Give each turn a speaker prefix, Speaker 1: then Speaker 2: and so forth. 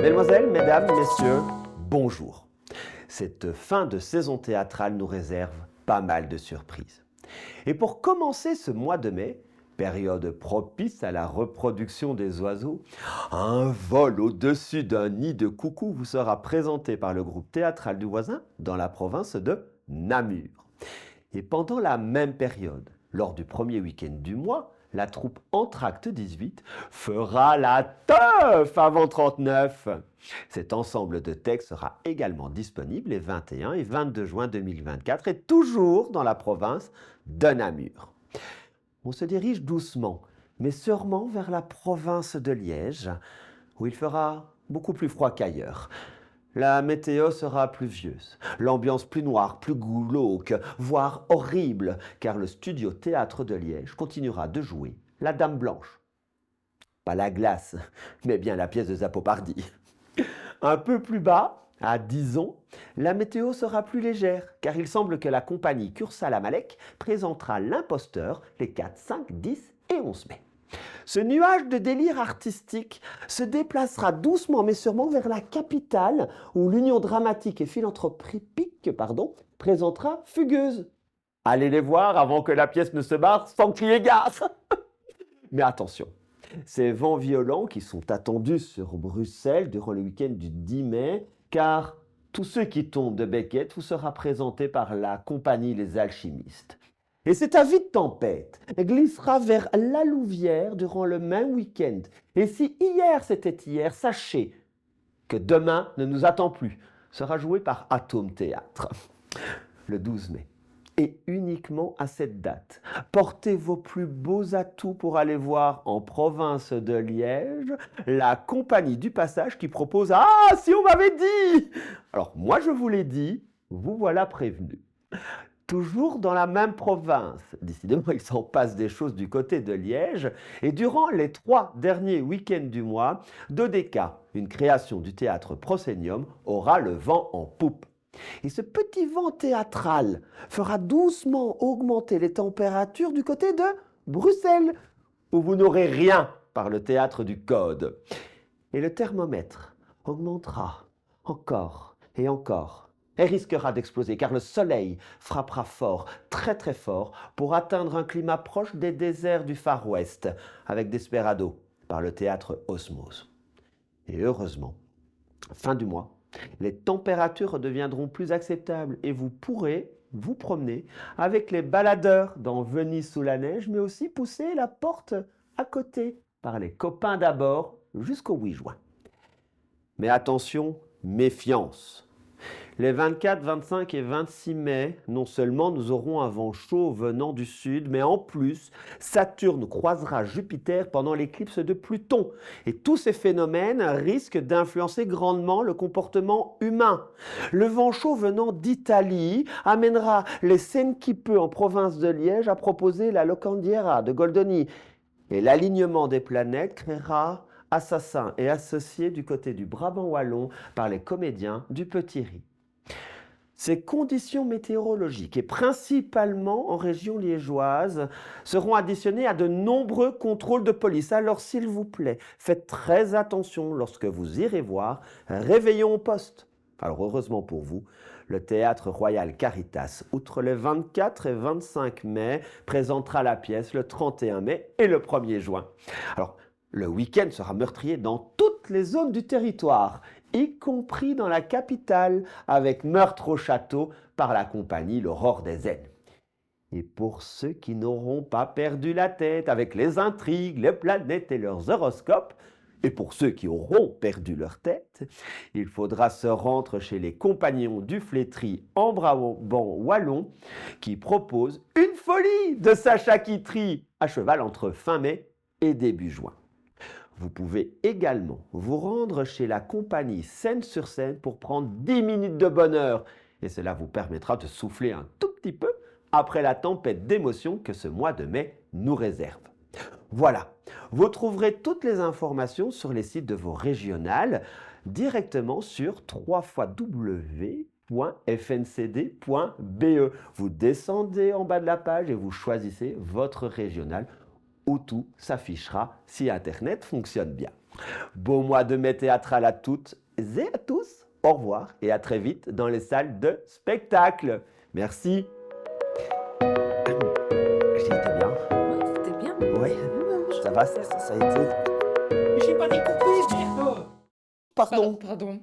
Speaker 1: Mesdemoiselles, mesdames, messieurs, bonjour. Cette fin de saison théâtrale nous réserve pas mal de surprises. Et pour commencer ce mois de mai, période propice à la reproduction des oiseaux, un vol au-dessus d'un nid de coucou vous sera présenté par le groupe théâtral du voisin dans la province de Namur. Et pendant la même période, lors du premier week-end du mois, la troupe Entr'acte 18 fera la teuf avant 39. Cet ensemble de textes sera également disponible les 21 et 22 juin 2024 et toujours dans la province de Namur. On se dirige doucement, mais sûrement vers la province de Liège, où il fera beaucoup plus froid qu'ailleurs. La météo sera pluvieuse, l'ambiance plus noire, plus glauque, voire horrible, car le studio théâtre de Liège continuera de jouer La Dame Blanche. Pas la glace, mais bien la pièce de Zapopardi. Un peu plus bas, à Dizon, la météo sera plus légère, car il semble que la compagnie Cursal-Amalek présentera L'Imposteur les 4, 5, 10 et 11 mai. Ce nuage de délire artistique se déplacera doucement mais sûrement vers la capitale où l'Union dramatique et philanthropique présentera Fugueuse. Allez les voir avant que la pièce ne se barre sans crier gaffe. Mais attention, ces vents violents qui sont attendus sur Bruxelles durant le week-end du 10 mai, car Tous ceux qui tombent de Beckett vous sera présenté par la compagnie Les Alchimistes. Et cet avis de tempête glissera vers la Louvière durant le même week-end. Et si hier c'était hier, sachez que demain ne nous attend plus. Sera joué par Atome Théâtre le 12 mai. Et uniquement à cette date, portez vos plus beaux atouts pour aller voir en province de Liège la compagnie du passage qui propose « Ah, si on m'avait dit !» Alors moi je vous l'ai dit, vous voilà prévenu. Toujours dans la même province, décidément il s'en passe des choses du côté de Liège, et durant les 3 derniers week-ends du mois, Dodeka, une création du théâtre Proscenium, aura le vent en poupe. Et ce petit vent théâtral fera doucement augmenter les températures du côté de Bruxelles, où vous n'aurez rien par le théâtre du Code. Et le thermomètre augmentera encore et encore, et risquera d'exploser car le soleil frappera fort, très très fort, pour atteindre un climat proche des déserts du Far West, avec Desperado par le théâtre Osmose. Et heureusement, fin du mois, les températures deviendront plus acceptables et vous pourrez vous promener avec les baladeurs dans Venise sous la neige, mais aussi pousser la porte à côté par les copains d'abord jusqu'au 8 juin. Mais attention, méfiance. Les 24, 25 et 26 mai, non seulement nous aurons un vent chaud venant du sud, mais en plus, Saturne croisera Jupiter pendant l'éclipse de Pluton. Et tous ces phénomènes risquent d'influencer grandement le comportement humain. Le vent chaud venant d'Italie amènera les Senkipe en province de Liège à proposer la Locandiera de Goldoni. Et l'alignement des planètes créera assassins et associés du côté du Brabant wallon par les comédiens du Petit Riz. Ces conditions météorologiques, et principalement en région liégeoise, seront additionnées à de nombreux contrôles de police. Alors s'il vous plaît, faites très attention lorsque vous irez voir Réveillon au poste. Alors heureusement pour vous, le Théâtre Royal Caritas, outre le 24 et 25 mai, présentera la pièce le 31 mai et le 1er juin. Alors, le week-end sera meurtrier dans toutes les zones du territoire, y compris dans la capitale, avec Meurtre au château par la compagnie L'Aurore des Aisnes. Et pour ceux qui n'auront pas perdu la tête avec les intrigues, les planètes et leurs horoscopes, et pour ceux qui auront perdu leur tête, il faudra se rendre chez les compagnons du Flétry en Brabant wallon qui proposent une folie de Sacha Guitry à cheval entre fin mai et début juin. Vous pouvez également vous rendre chez la compagnie Scène-sur-Scène pour prendre 10 minutes de bonheur et cela vous permettra de souffler un tout petit peu après la tempête d'émotions que ce mois de mai nous réserve. Voilà, vous trouverez toutes les informations sur les sites de vos régionales directement sur www.fncd.be. Vous descendez en bas de la page et vous choisissez votre régional où tout s'affichera si Internet fonctionne bien. Beau mois de mai théâtral à toutes et à tous. Au revoir et à très vite dans les salles de spectacle. Merci. J'ai été bien.
Speaker 2: Ouais, c'était bien.
Speaker 1: Oui, ça va, ça a été.
Speaker 2: J'ai pas découpé, merde.
Speaker 1: Pardon.
Speaker 2: Pardon.